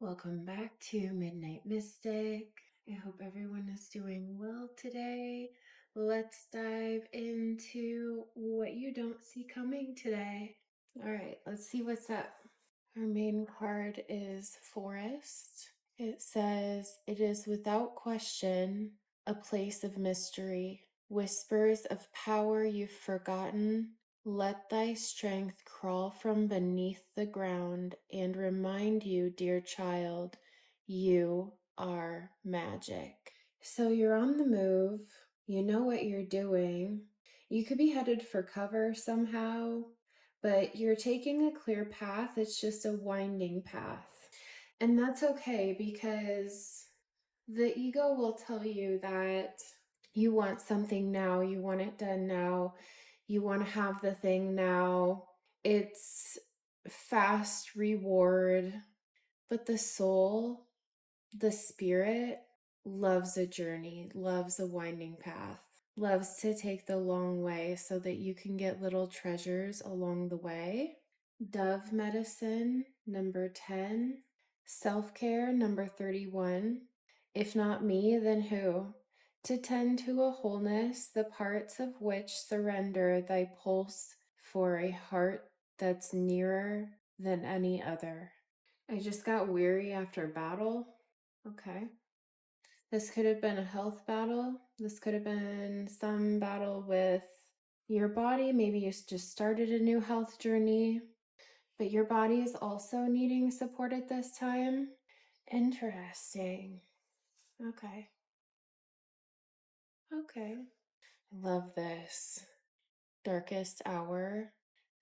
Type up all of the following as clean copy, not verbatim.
Welcome back to Midnight Mystic. I hope everyone is doing well today. Let's dive into what you don't see coming today. All right, let's see what's up. Our main card is Forest. It says, "It is without question a place of mystery, whispers of power you've forgotten. Let thy strength crawl from beneath the ground and remind you, dear child, you are magic." So you're on the move, you know what you're doing. You could be headed for cover somehow, but you're taking a clear path. It's just a winding path. And that's okay because the ego will tell you that you want something now, you want it done now, you want to have the thing now. It's fast reward, but the soul, the spirit, loves a journey, loves a winding path, loves to take the long way so that you can get little treasures along the way. Dove medicine, number 10. Self-care, number 31. If not me, then who? To tend to a wholeness, the parts of which surrender thy pulse for a heart that's nearer than any other. I just got weary after battle. Okay. This could have been a health battle. This could have been some battle with your body. Maybe you just started a new health journey, but your body is also needing support at this time. Interesting. Okay. Okay. I love this. Darkest hour.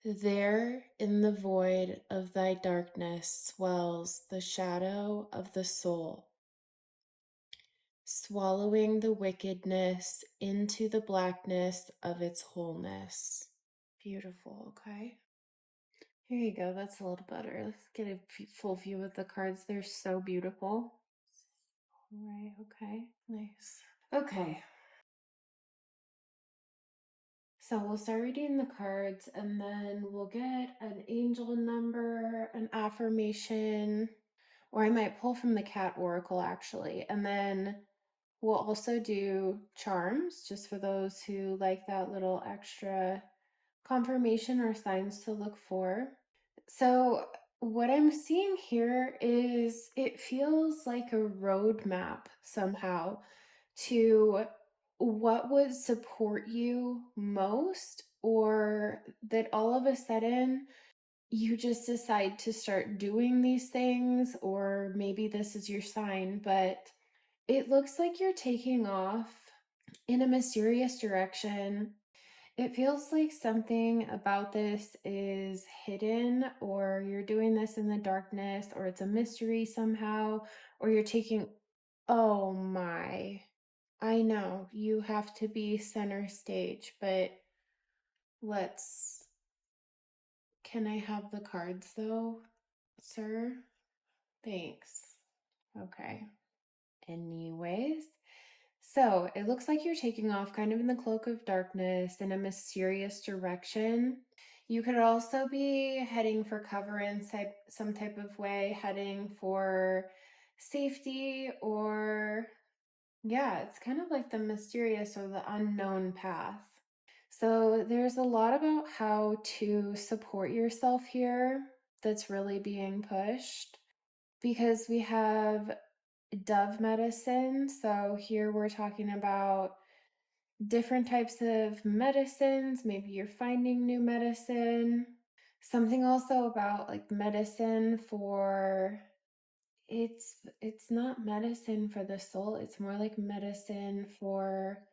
There in the void of thy darkness swells the shadow of the soul, swallowing the wickedness into the blackness of its wholeness. Beautiful, okay? Here you go, that's a little better. Let's get a full view of the cards. They're so beautiful. All right, okay, nice. Okay. So we'll start reading the cards and then we'll get an angel number, an affirmation, or I might pull from the cat oracle actually. And then we'll also do charms just for those who like that little extra confirmation or signs to look for. So what I'm seeing here is it feels like a roadmap somehow to what would support you most, or that all of a sudden you just decide to start doing these things, or maybe this is your sign, but it looks like you're taking off in a mysterious direction. It feels like something about this is hidden, or you're doing this in the darkness, or it's a mystery somehow, or you're taking, oh my. I know you have to be center stage, but can I have the cards though, sir? Thanks. Okay. Anyways, so it looks like you're taking off kind of in the cloak of darkness in a mysterious direction. You could also be heading for cover in some type of way, heading for safety, or yeah, it's kind of like the mysterious or the unknown path. So there's a lot about how to support yourself here that's really being pushed, because we have dove medicine. So here we're talking about different types of medicines. Maybe you're finding new medicine. Something also about like medicine for it's not medicine for the soul. It's more like medicine for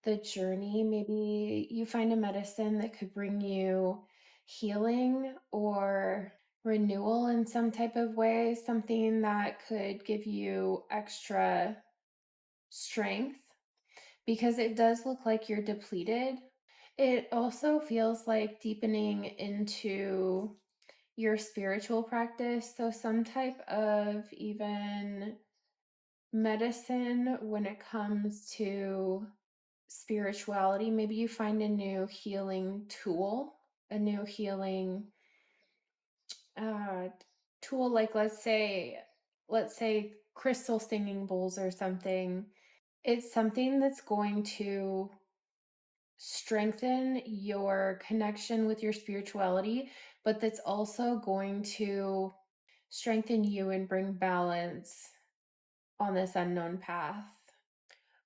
the journey. Maybe you find a medicine that could bring you healing or renewal in some type of way, something that could give you extra strength, because it does look like you're depleted. It also feels like deepening into your spiritual practice. So some type of even medicine when it comes to spirituality. Maybe you find a new healing tool, a new healing uh, tool, like let's say let's say crystal singing bowls or something. It's something that's going to strengthen your connection with your spirituality, but that's also going to strengthen you and bring balance on this unknown path.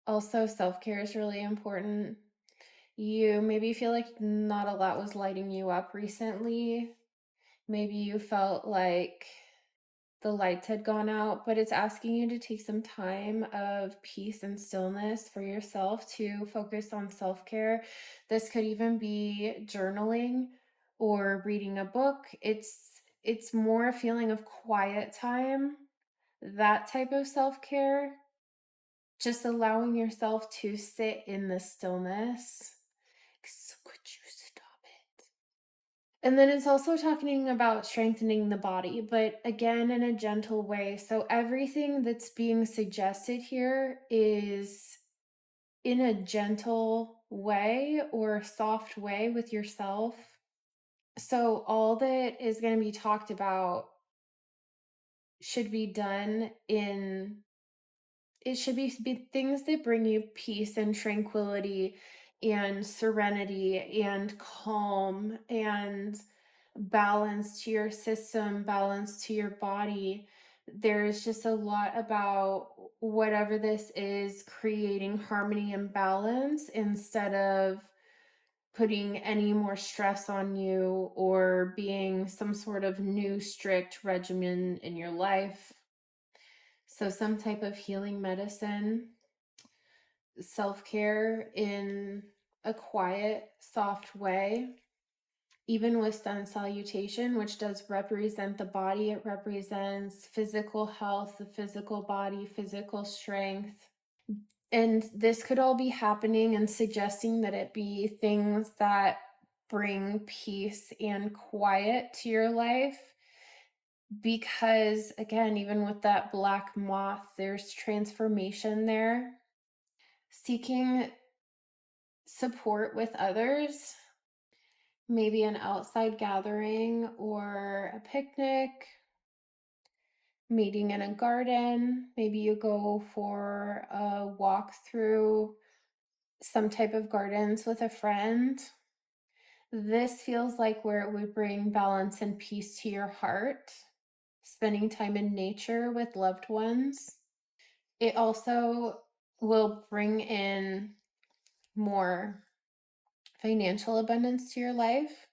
Also, self-care is really important. You maybe feel like not a lot was lighting you up recently. Maybe you felt like the lights had gone out, but it's asking you to take some time of peace and stillness for yourself to focus on self-care. This could even be journaling or reading a book. It's more a feeling of quiet time, that type of self-care, just allowing yourself to sit in the stillness. So could you stop it? And then it's also talking about strengthening the body, but again, in a gentle way. So everything that's being suggested here is in a gentle way or soft way with yourself. So all that is going to be talked about should be done in it should be things that bring you peace and tranquility and serenity and calm and balance to your system, balance to your body. There's just a lot about whatever this is creating harmony and balance instead of putting any more stress on you or being some sort of new strict regimen in your life. So some type of healing medicine, self-care in a quiet, soft way, even with sun salutation, which does represent the body. It represents physical health, the physical body, physical strength. And this could all be happening and suggesting that it be things that bring peace and quiet to your life. Because again, even with that black moth, there's transformation there. Seeking support with others, maybe an outside gathering or a picnic, meeting in a garden. Maybe you go for a walk through some type of gardens with a friend. This feels like where it would bring balance and peace to your heart, spending time in nature with loved ones. It also will bring in more financial abundance to your life.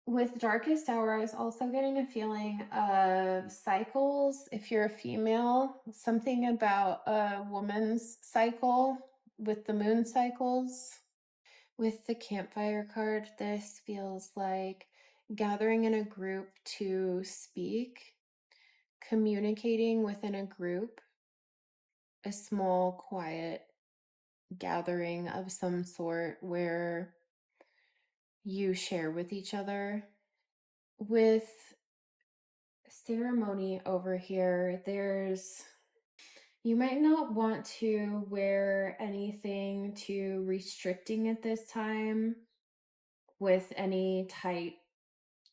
With darkest hour, I was also getting a feeling of cycles. If you're a female, something about a woman's cycle with the moon cycles. With the campfire card, this feels like gathering in a group to speak, communicating within a group, a small, quiet gathering of some sort where you share with each other. With ceremony over here, you might not want to wear anything too restricting at this time with any tight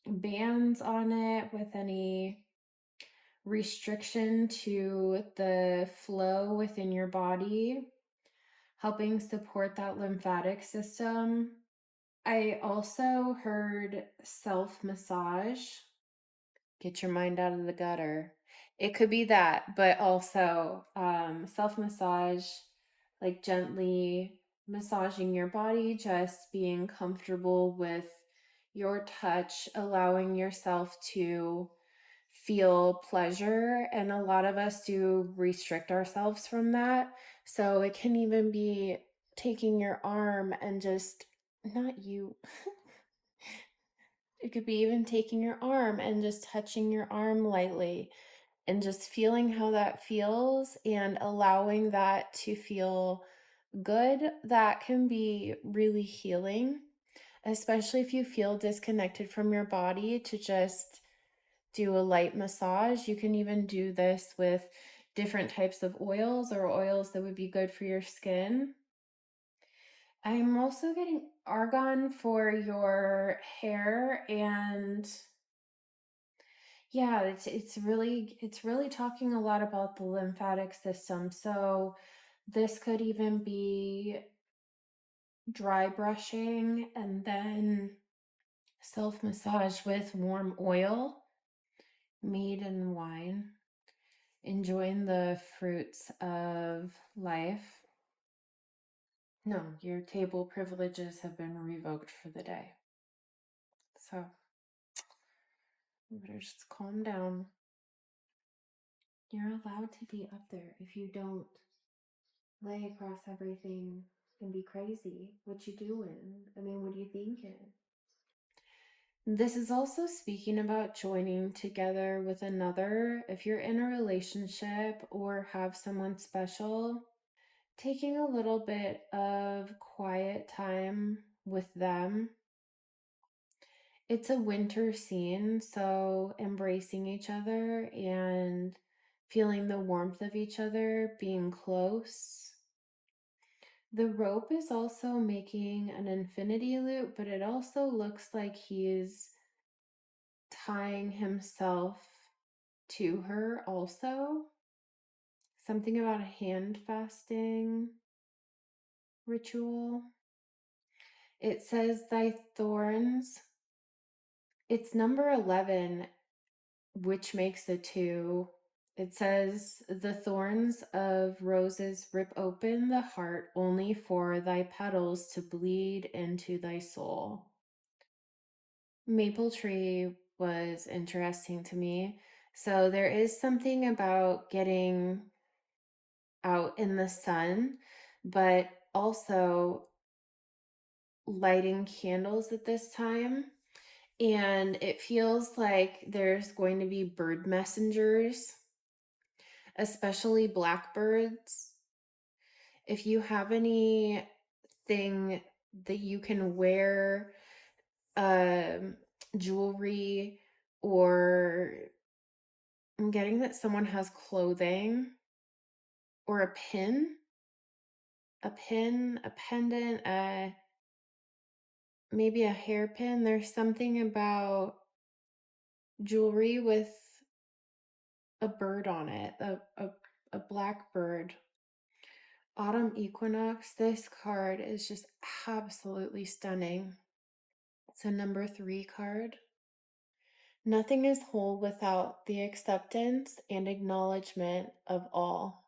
bands on it, with any restriction to the flow within your body, helping support that lymphatic system. I also heard self massage. Get your mind out of the gutter. It could be that, but also self massage, like gently massaging your body, just being comfortable with your touch, allowing yourself to feel pleasure. And a lot of us do restrict ourselves from that. So it can even be taking your arm and just, not you. It could be even taking your arm and just touching your arm lightly and just feeling how that feels and allowing that to feel good. That can be really healing, especially if you feel disconnected from your body, to just do a light massage. You can even do this with different types of oils or oils that would be good for your skin. I'm also getting argan for your hair and Yeah, it's really talking a lot about the lymphatic system. So this could even be dry brushing and then self-massage with warm oil, mead and wine, enjoying the fruits of life. No, your table privileges have been revoked for the day. So you better just calm down. You're allowed to be up there. If you don't lay across everything and be crazy, what you doing? I mean, what are you thinking? This is also speaking about joining together with another. If you're in a relationship or have someone special, taking a little bit of quiet time with them. It's a winter scene, so embracing each other and feeling the warmth of each other, being close. The rope is also making an infinity loop, but it also looks like he's tying himself to her also. Something about a hand fasting ritual. It says, thy thorns. It's number 11, which makes a 2. It says, the thorns of roses rip open the heart only for thy petals to bleed into thy soul. Maple tree was interesting to me. So there is something about getting out in the sun, but also lighting candles at this time. And it feels like there's going to be bird messengers, especially blackbirds. If you have anything that you can wear, jewelry, or I'm getting that someone has clothing or a pin, a pendant, maybe a hairpin. There's something about jewelry with a bird on it, a black bird. Autumn equinox. This card is just absolutely stunning. It's a number 3 card. Nothing is whole without the acceptance and acknowledgement of all.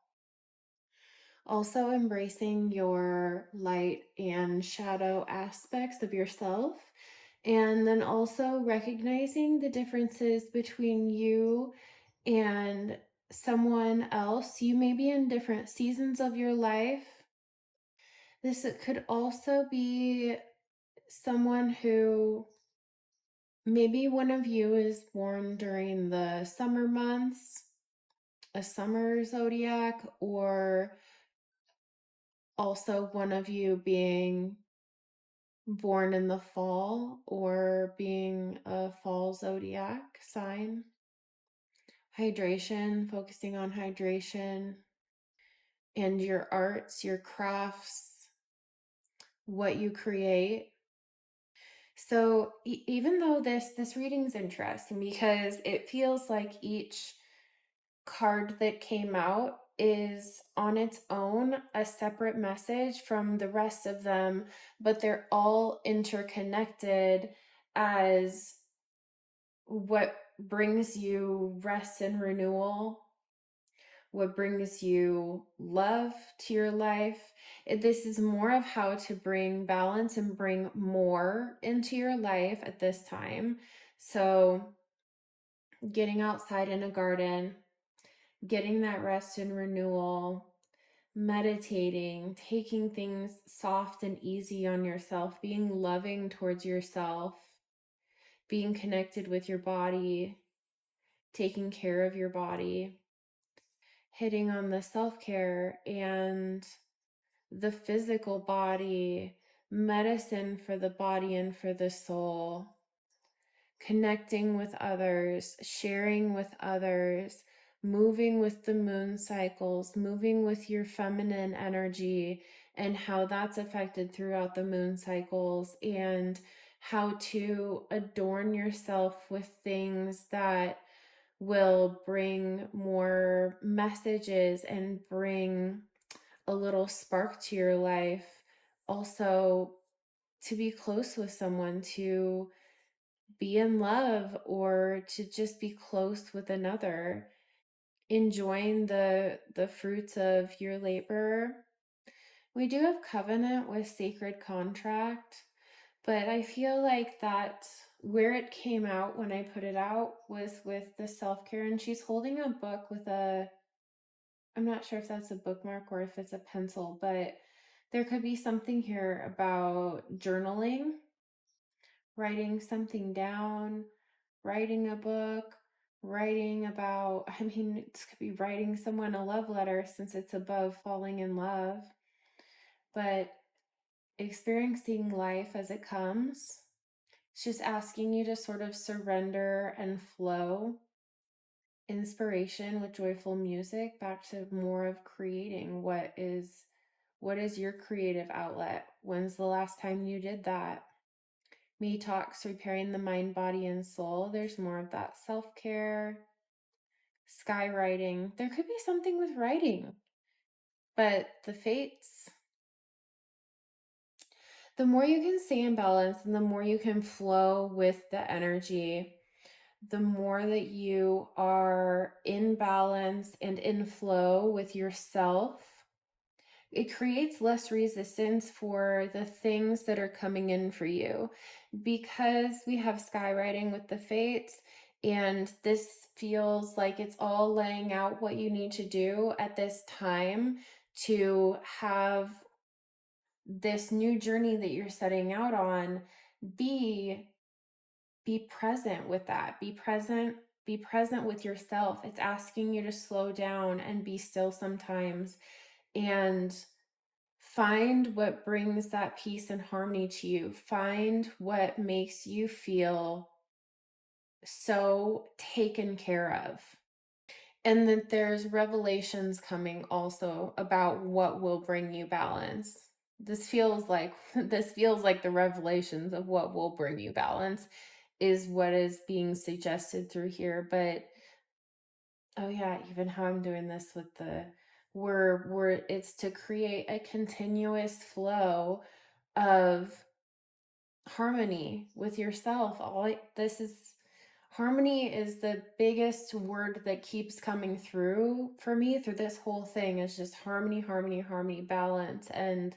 Also embracing your light and shadow aspects of yourself, and then also recognizing the differences between you and someone else. You may be in different seasons of your life. This could also be someone who, maybe one of you is born during the summer months, a summer zodiac, or also one of you being born in the fall or being a fall zodiac sign. Hydration, focusing on hydration and your arts, your crafts, what you create. So even though this reading's interesting because it feels like each card that came out is on its own a separate message from the rest of them, but they're all interconnected as what brings you rest and renewal, what brings you love to your life. This is more of how to bring balance and bring more into your life at this time. So getting outside in a garden, getting that rest and renewal, meditating, taking things soft and easy on yourself, being loving towards yourself, being connected with your body, taking care of your body, hitting on the self-care and the physical body, medicine for the body and for the soul, connecting with others, sharing with others, moving with the moon cycles, moving with your feminine energy and how that's affected throughout the moon cycles, and how to adorn yourself with things that will bring more messages and bring a little spark to your life. Also, to be close with someone, to be in love, or to just be close with another, enjoying the fruits of your labor. We do have covenant with sacred contract, but I feel like that where it came out when I put it out was with the self-care, and she's holding a book with I'm not sure if that's a bookmark or if it's a pencil, but there could be something here about journaling, writing something down, writing a book, writing about, I mean, it could be writing someone a love letter since it's above falling in love, but experiencing life as it comes. It's just asking you to sort of surrender and flow inspiration with joyful music back to more of creating. What is your creative outlet? When's the last time you did that? Me talks repairing the mind, body, and soul. There's more of that self-care, skywriting. There could be something with writing, but the fates, the more you can stay in balance and the more you can flow with the energy, the more that you are in balance and in flow with yourself, it creates less resistance for the things that are coming in for you. Because we have skywriting with the fates, and this feels like it's all laying out what you need to do at this time to have this new journey that you're setting out on. Be present with that. Be present with yourself. It's asking you to slow down and be still sometimes, and find what brings that peace and harmony to you. Find what makes you feel so taken care of. And that there's revelations coming also about what will bring you balance. This feels like the revelations of what will bring you balance is what is being suggested through here. But oh yeah, even how I'm doing this with the we're it's to create a continuous flow of harmony with yourself. Harmony is the biggest word that keeps coming through for me through this whole thing, is just harmony, harmony, harmony, balance, and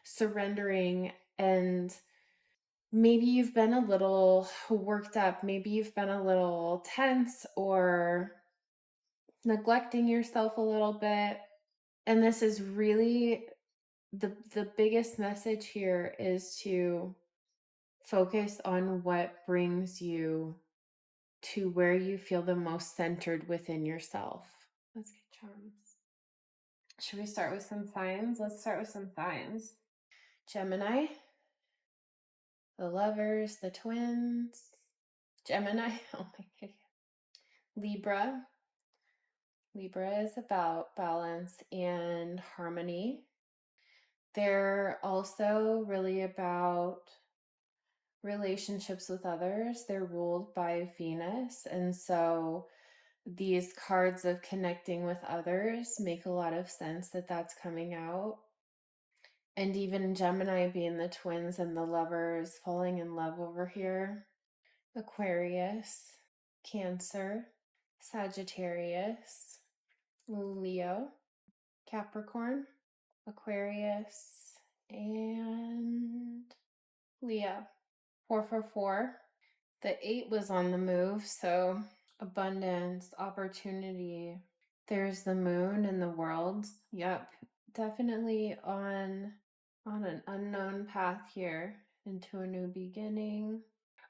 surrendering. And maybe you've been a little worked up, maybe you've been a little tense or neglecting yourself a little bit. And this is really the biggest message here, is to focus on what brings you to where you feel the most centered within yourself. Let's get charms. Should we start with some signs? Let's start with some signs. Gemini, the lovers, the twins. Gemini, oh my god. Libra. Libra is about balance and harmony. They're also really about relationships with others. They're ruled by Venus. And so these cards of connecting with others make a lot of sense that that's coming out. And even Gemini being the twins and the lovers falling in love over here. Aquarius, Cancer, Sagittarius, Leo, Capricorn, Aquarius, and Leo. 444. The 8 was on the move, so abundance, opportunity. There's the moon and the worlds. Yep, definitely on an unknown path here into a new beginning.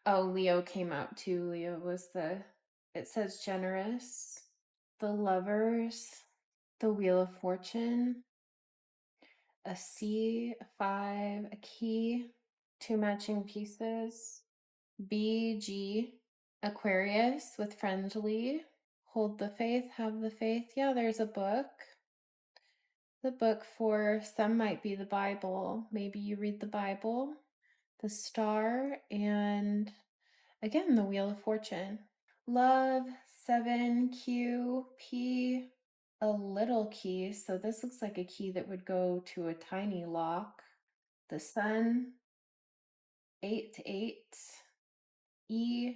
Oh, Leo came out too. Leo was it says generous, the lovers, the wheel of fortune, a C, a 5, a key, 2 matching pieces, BG, Aquarius with friendly, hold the faith, have the faith. Yeah, there's a book. The book for some might be the Bible. Maybe you read the Bible, the star, and again, the wheel of fortune. Love, 7QP, a little key. So this looks like a key that would go to a tiny lock. The Sun, 8 E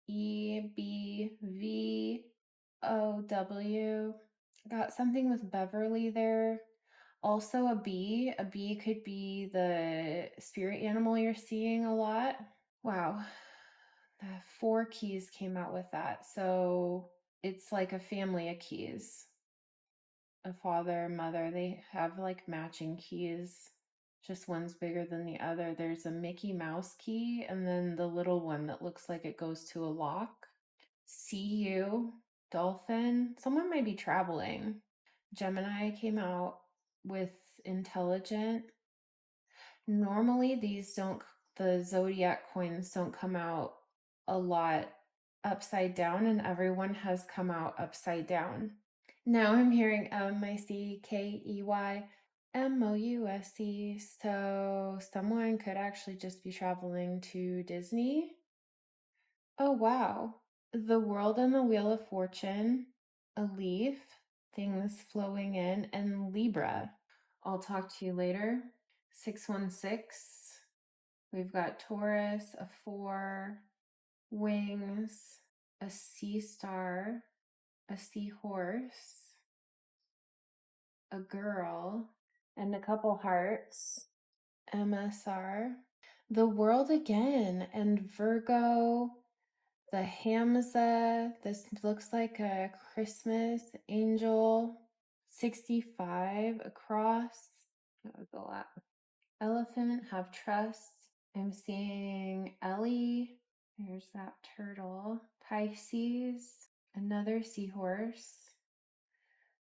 B V O W. Got something with Beverly there. Also a bee. A bee could be the spirit animal you're seeing a lot. Wow. The 4 keys came out with that. So it's like a family of keys. A father, mother, they have like matching keys. Just one's bigger than the other. There's a Mickey Mouse key and then the little one that looks like it goes to a lock. CU, dolphin. Someone might be traveling. Gemini came out with intelligent. Normally these don't, the Zodiac coins don't come out a lot upside down, and everyone has come out upside down. Now I'm hearing MysticCircle. So someone could actually just be traveling to Disney. Oh, wow. The World and the Wheel of Fortune, a leaf, things flowing in, and Libra. I'll talk to you later. 616. We've got Taurus, a 4, wings, a sea star, a seahorse, a girl, and a couple hearts. MSR. The world again, and Virgo, the Hamza. This looks like a Christmas angel. 65 across. That was a lot. Elephant, have trust. I'm seeing Ellie. There's that turtle. Pisces, another seahorse.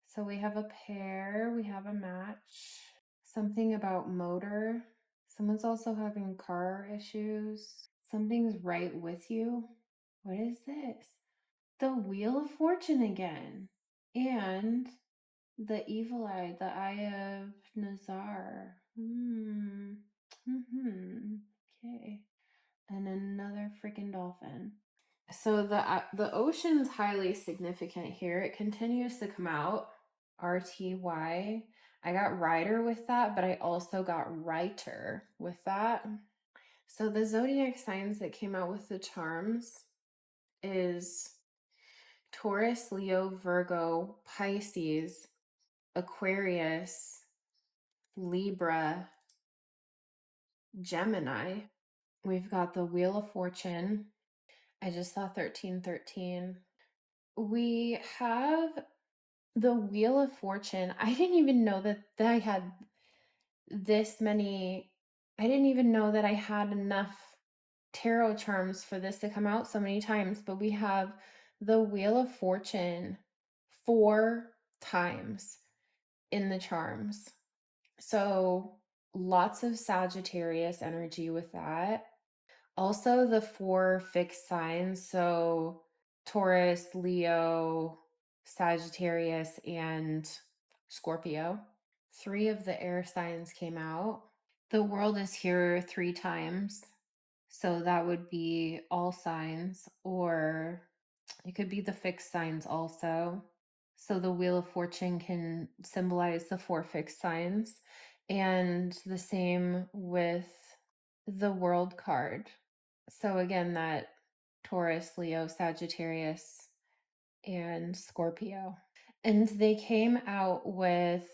So we have a pair, we have a match. Something about motor. Someone's also having car issues. Something's right with you. What is this? The Wheel of Fortune again. And the evil eye, the Eye of Nazar. Okay. And another freaking dolphin. So the ocean's highly significant here. It continues to come out. RTY. I got rider with that, but I also got writer with that. So the zodiac signs that came out with the charms is Taurus, Leo, Virgo, Pisces, Aquarius, Libra, Gemini. We've got the Wheel of Fortune. I just saw 1313. We have the Wheel of Fortune. I didn't even know that I had this many. I didn't even know that I had enough tarot charms for this to come out so many times, but we have the Wheel of Fortune 4 times in the charms. So lots of Sagittarius energy with that. Also the 4 fixed signs, so Taurus, Leo, Sagittarius, and Scorpio. 3 of the air signs came out. The world is here 3 times. So that would be all signs, or it could be the fixed signs also. So the Wheel of Fortune can symbolize the 4 fixed signs. And the same with the World card. So again, that Taurus, Leo, Sagittarius, and Scorpio. And they came out with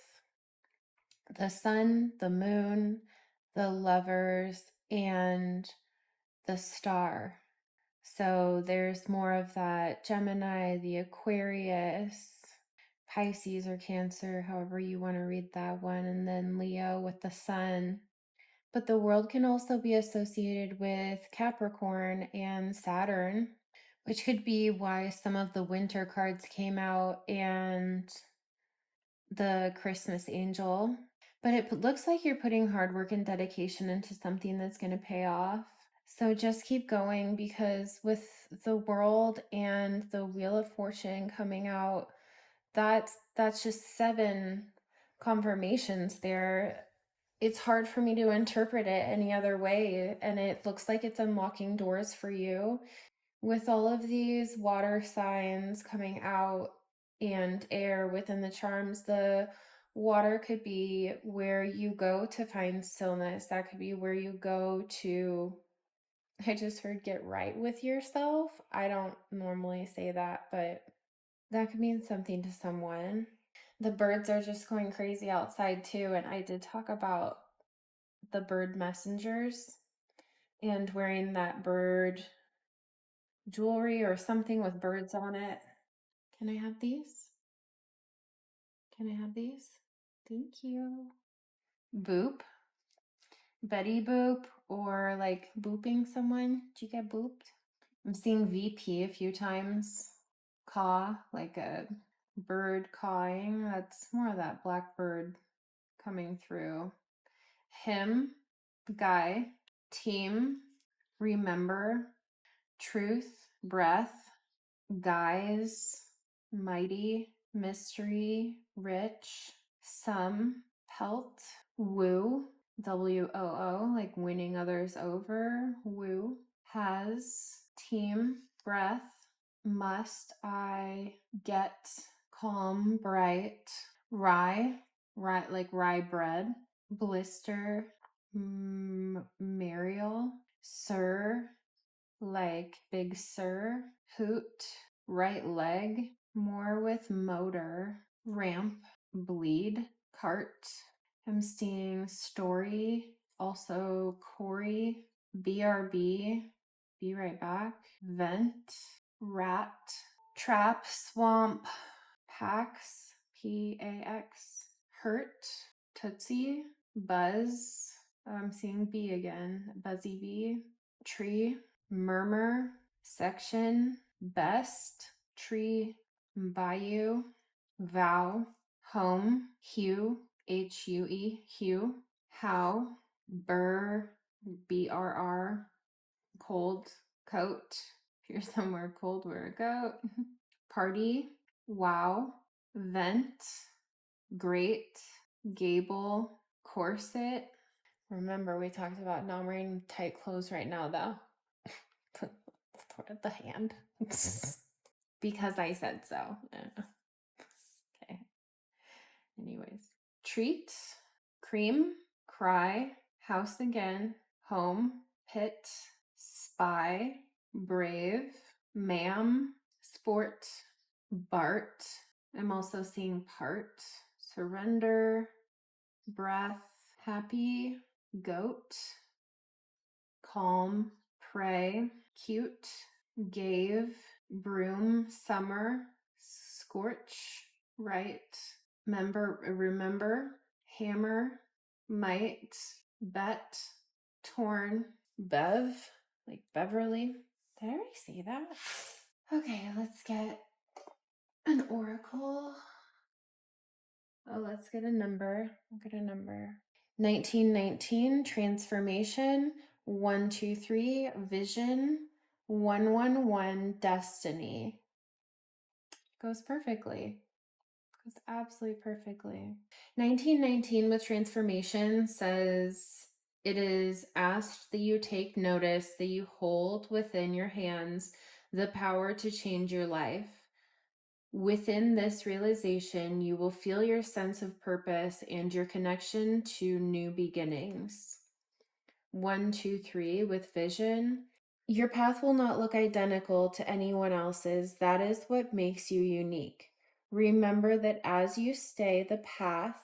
the sun, the moon, the lovers, and the star. So there's more of that Gemini, the Aquarius, Pisces or Cancer, however you want to read that one, and then Leo with the sun. But the world can also be associated with Capricorn and Saturn, which could be why some of the winter cards came out and the Christmas angel. But it looks like you're putting hard work and dedication into something that's going to pay off. So just keep going, because with the world and the Wheel of Fortune coming out, that's just 7 confirmations there. It's hard for me to interpret it any other way, and it looks like it's unlocking doors for you. With all of these water signs coming out and air within the charms, the water could be where you go to find stillness. That could be where you go to, I just heard, get right with yourself. I don't normally say that, but that could mean something to someone. The birds are just going crazy outside too. And I did talk about the bird messengers and wearing that bird jewelry or something with birds on it. Can I have these? Can I have these? Thank you. Boop. Betty boop, or like booping someone. Did you get booped? I'm seeing VP a few times. Caw, like a bird cawing. That's more of that blackbird coming through. Him, guy, team, remember, truth, breath, guys, mighty, mystery, rich, some, pelt, woo, WOO, like winning others over, woo, has, team, breath, must I get, calm, bright, rye, like rye bread, blister, Mariel, sir, like big sir, hoot, right leg, more with motor, ramp, bleed, cart. I'm seeing story, also Corey, BRB, be right back, vent, rat, trap, swamp, pax, PAX, hurt, tootsie, buzz. I'm seeing B again, buzzy bee, tree, murmur, section, best, tree, bayou, vow, home, hue, HUE, hue, how, burr, BRR, cold, coat. If you're somewhere cold, wear a coat. Party, wow, vent, great, gable, corset. Remember, we talked about not wearing tight clothes right now, though. The hand. Because I said so. Okay. Anyways. Treat, cream, cry, house again, home, pit, spy, brave, ma'am, sport, Bart. I'm also seeing part, surrender, breath, happy, goat, calm, pray, cute, gave, broom, summer, scorch, right, remember, hammer, might, bet, torn, bev, like Beverly. Did I already say that? Okay, let's get an oracle. Oh, let's get a number. I'll get a number. 1919, transformation. 123, vision. 111, destiny. Goes perfectly. Goes absolutely perfectly. 1919 with transformation says it is asked that you take notice, that you hold within your hands the power to change your life. Within this realization, you will feel your sense of purpose and your connection to new beginnings. 123 with vision. Your path will not look identical to anyone else's. That is what makes you unique. Remember that as you stay the path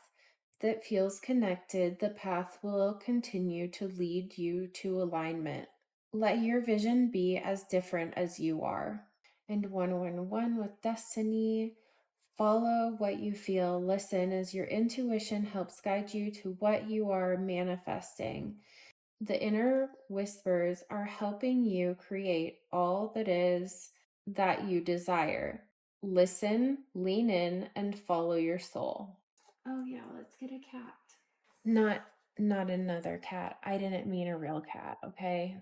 that feels connected, the path will continue to lead you to alignment. Let your vision be as different as you are. And 111 with destiny. Follow what you feel. Listen as your intuition helps guide you to what you are manifesting. The inner whispers are helping you create all that is that you desire. Listen, lean in, and follow your soul. Oh yeah, let's get a cat. Not another cat. I didn't mean a real cat, okay?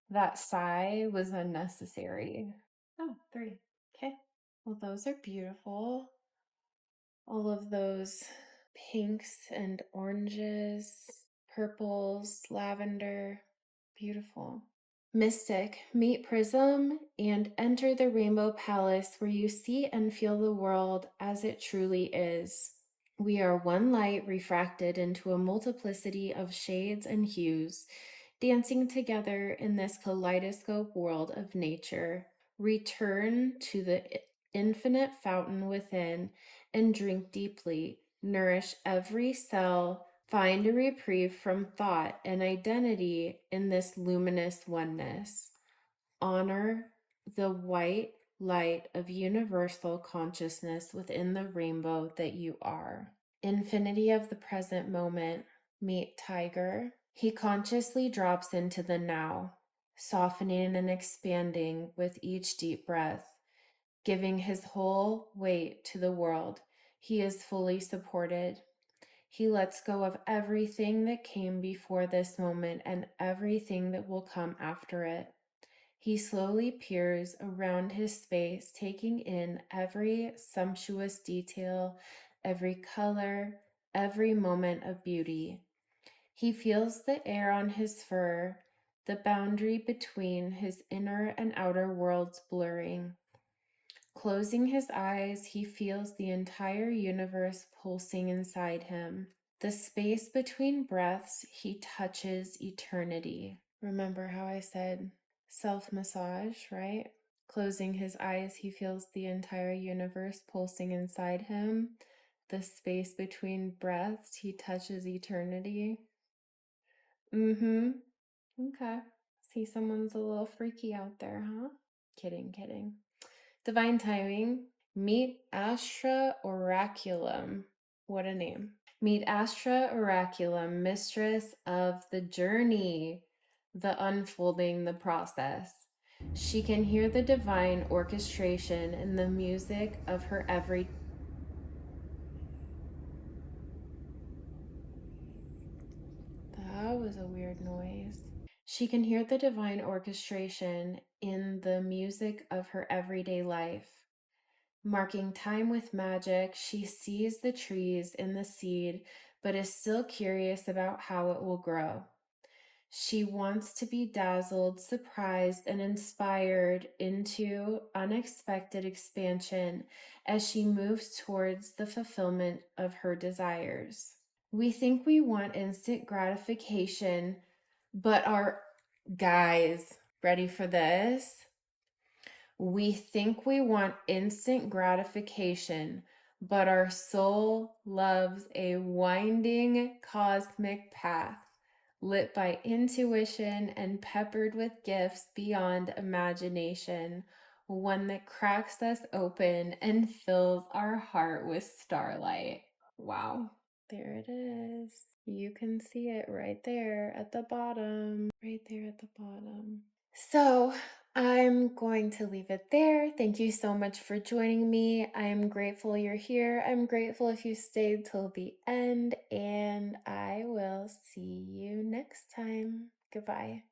That sigh was unnecessary. Oh, 3. Okay. Well, those are beautiful. All of those pinks and oranges, purples, lavender. Beautiful. Mystic, meet Prism and enter the Rainbow Palace where you see and feel the world as it truly is. We are one light refracted into a multiplicity of shades and hues, dancing together in this kaleidoscope world of nature. Return to the infinite fountain within and drink deeply. Nourish every cell. Find a reprieve from thought and identity in this luminous oneness. Honor the white light of universal consciousness within the rainbow that you are. Infinity of the present moment. Meet Tiger. He consciously drops into the now, softening and expanding with each deep breath, giving his whole weight to the world. He is fully supported. He lets go of everything that came before this moment and everything that will come after it. He slowly peers around his space, taking in every sumptuous detail, every color, every moment of beauty. He feels the air on his fur, the boundary between his inner and outer worlds blurring. Closing his eyes, he feels the entire universe pulsing inside him. The space between breaths, he touches eternity. Remember how I said self-massage, right? Closing his eyes, he feels the entire universe pulsing inside him. The space between breaths, he touches eternity. Okay. See, someone's a little freaky out there, huh? Kidding, kidding. Divine timing. Meet Astra Oraculum. What a name. Meet Astra Oraculum, mistress of the journey, the unfolding, the process. She can hear the divine orchestration in the music of her every. That was a weird noise. She can hear the divine orchestration in the music of her everyday life. Marking time with magic, she sees the trees in the seed, but is still curious about how it will grow. She wants to be dazzled, surprised, and inspired into unexpected expansion as she moves towards the fulfillment of her desires. We think we want instant gratification, but our guys, ready for this? We think we want instant gratification, but our soul loves a winding cosmic path lit by intuition and peppered with gifts beyond imagination, one that cracks us open and fills our heart with starlight. Wow. There it is. You can see it right there at the bottom. Right there at the bottom. So I'm going to leave it there. Thank you so much for joining me. I am grateful you're here. I'm grateful if you stayed till the end, and I will see you next time. Goodbye.